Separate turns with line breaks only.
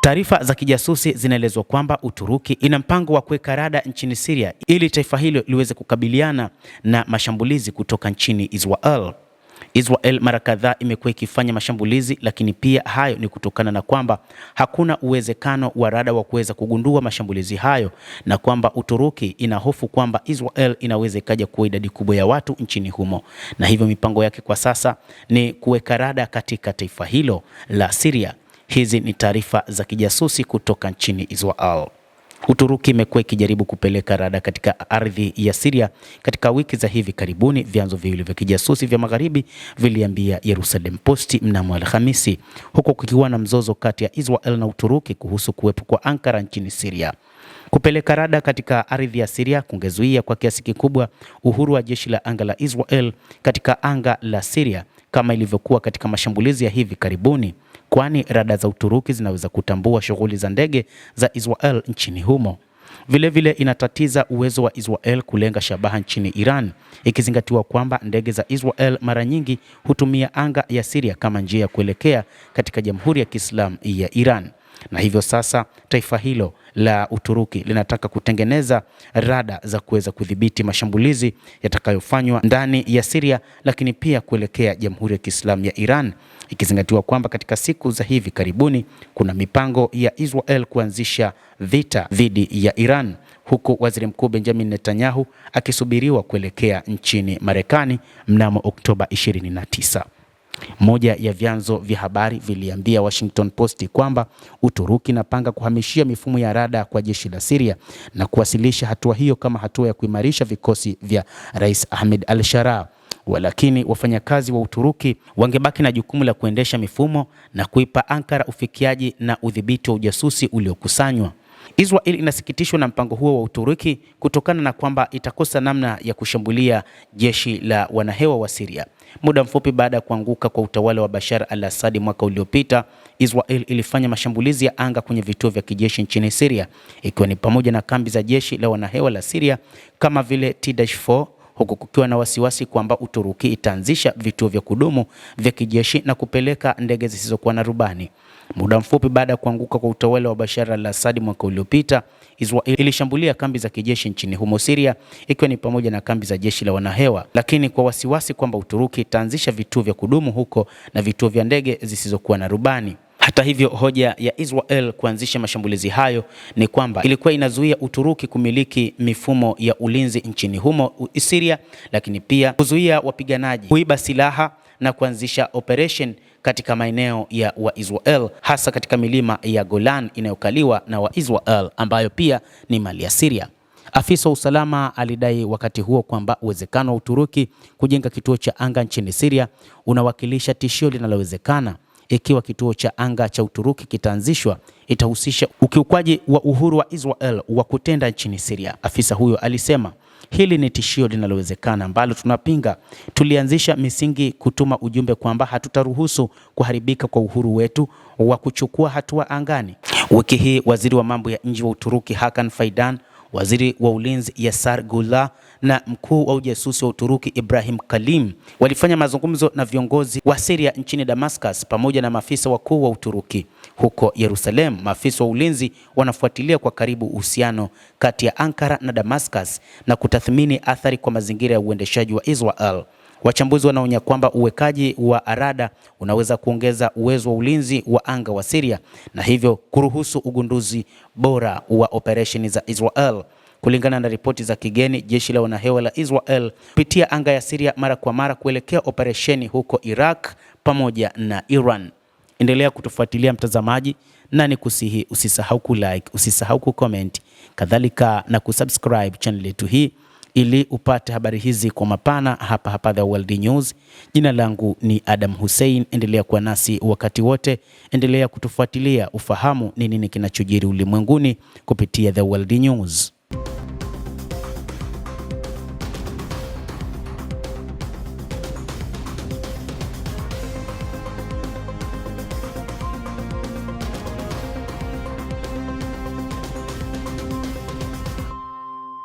Taarifa za kijasusi zinaelezwa kwamba Uturuki ina mpango wa kuweka rada nchini Syria ili taifa hilo liweze kukabiliana na mashambulizi kutoka nchini Israel. Israel mara kadhaa imekuwa ikifanya mashambulizi, lakini pia hayo ni kutokana na kwamba hakuna uwezekano wa rada wa kuweza kugundua mashambulizi hayo, na kwamba Uturuki ina hofu kwamba Israel inaweza ikaja kuwa idadi kubwa ya watu nchini humo, na hivyo mipango yake kwa sasa ni kuweka rada katika taifa hilo la Syria. Hizi ni taarifa za kijasusi kutoka nchini Israel. Uturuki imekuwa ikijaribu kupeleka rada katika ardhi ya Syria katika wiki za hivi karibuni. Vyanzo viwili vya kijasusi vya magharibi viliambia Jerusalem Post mnamo Alhamisi, huko kukiwa na mzozo kati ya Israel na Uturuki kuhusu kuwepo kwa Ankara nchini Syria. Kupeleka rada katika ardhi ya Syria kungezuia kwa kiasi kikubwa uhuru wa jeshi la anga la Israel katika anga la Syria kama ilivyokuwa katika mashambulizi ya hivi karibuni, kwani rada za Uturuki zinaweza kutambua shughuli za ndege za Israel nchini humo. Vilevile inatatiza uwezo wa Israel kulenga shabaha nchini Iran, ikizingatiwa kwamba ndege za Israel mara nyingi hutumia anga ya Syria kama njia ya kuelekea katika Jamhuri ya Kiislamu ya Iran. Na hivyo sasa taifa hilo la Uturuki linataka kutengeneza rada za kuweza kudhibiti mashambulizi yatakayofanywa ndani ya Syria, lakini pia kuelekea Jamhuri ya Kiislamu ya Iran, ikizingatiwa kwamba katika siku za hivi karibuni kuna mipango ya Israel kuanzisha vita dhidi ya Iran, huku Waziri Mkuu Benjamin Netanyahu akisubiriwa kuelekea nchini Marekani mnamo Oktoba 29. Moja ya vyanzo vya habari viliambia Washington Post kwamba Uturuki inapanga kuhamishia mifumo ya rada kwa jeshi la Syria na kuwasilisha hatua hiyo kama hatua ya kuimarisha vikosi vya Rais Ahmed al-Sharaa. Walakini wafanyakazi wa Uturuki wangebaki na jukumu la kuendesha mifumo na kuipa Ankara ufikiaji na udhibiti wa ujasusi uliokusanywa. Israel inasikitishwa na mpango huo wa Uturuki kutokana na kwamba itakosa namna ya kushambulia jeshi la wanahewa wa Syria. Muda mfupi baada ya kuanguka kwa utawala wa Bashar al-Assad mwaka uliopita, Israel ilifanya mashambulizi ya anga kwenye vituo vya kijeshi nchini Syria, ikiwa ni pamoja na kambi za jeshi la wanahewa la Syria kama vile T-4, huku kukiwa na wasiwasi kwamba Uturuki itaanzisha vituo vya kudumu vya kijeshi na kupeleka ndege zisizokuwa na rubani. Muda mfupi baada ya kuanguka kwa utawala wa Bashar al-Assad mwaka uliopita, Israel ilishambulia kambi za kijeshi nchini humo Syria, ikiwa ni pamoja na kambi za jeshi la wanahewa, lakini kwa wasiwasi kwamba Uturuki itaanzisha vituo vya kudumu huko na vituo vya ndege zisizokuwa na rubani. Hata hivyo, hoja ya Israel kuanzisha mashambulizi hayo ni kwamba ilikuwa inazuia Uturuki kumiliki mifumo ya ulinzi nchini humo Syria, lakini pia kuzuia wapiganaji kuiba silaha na kuanzisha operation katika maeneo ya Waisrael, hasa katika milima ya Golan inayokaliwa na Waisrael ambayo pia ni mali ya Syria. Afisa wa usalama alidai wakati huo kwamba uwezekano wa Uturuki kujenga kituo cha anga nchini Syria unawakilisha tishio linalowezekana. Ikiwa kituo cha anga cha Uturuki kitaanzishwa, itahusisha ukiukwaji wa uhuru wa Israel wa kutenda nchini Syria. Afisa huyo alisema, hili ni tishio linalowezekana ambalo tunapinga. Tulianzisha misingi kutuma ujumbe kwamba hatutaruhusu kuharibika kwa uhuru wetu wa kuchukua hatua angani. Wiki hii waziri wa mambo ya nje wa Uturuki Hakan Fidan, waziri wa ulinzi Yasar Gullah na mkuu wa ujasusi wa Uturuki Ibrahim Kalim walifanya mazungumzo na viongozi wa Syria nchini Damascus pamoja na maafisa wakuu wa Uturuki. Huko Yerusalem, maafisa wa ulinzi wanafuatilia kwa karibu uhusiano kati ya Ankara na Damascus na kutathmini athari kwa mazingira ya uendeshaji wa Israel. Wachambuzi wanaonya kwamba uwekaji wa rada unaweza kuongeza uwezo wa ulinzi wa anga wa Syria na hivyo kuruhusu ugunduzi bora wa operesheni za Israel. Kulingana na ripoti za kigeni, jeshi la wanahewa la Israel kupitia anga ya Syria mara kwa mara kuelekea operesheni huko Iraq pamoja na Iran. Endelea kutufuatilia mtazamaji, na nikusihi usisahau kulike, usisahau kucomment, kadhalika na kusubscribe channel yetu hii ili upate habari hizi kwa mapana hapa The World News. Jina langu ni Adam Hussein. Endelea kuwa nasi wakati wote, endelea kutufuatilia ufahamu ni nini kinachojiri ulimwenguni kupitia The World News.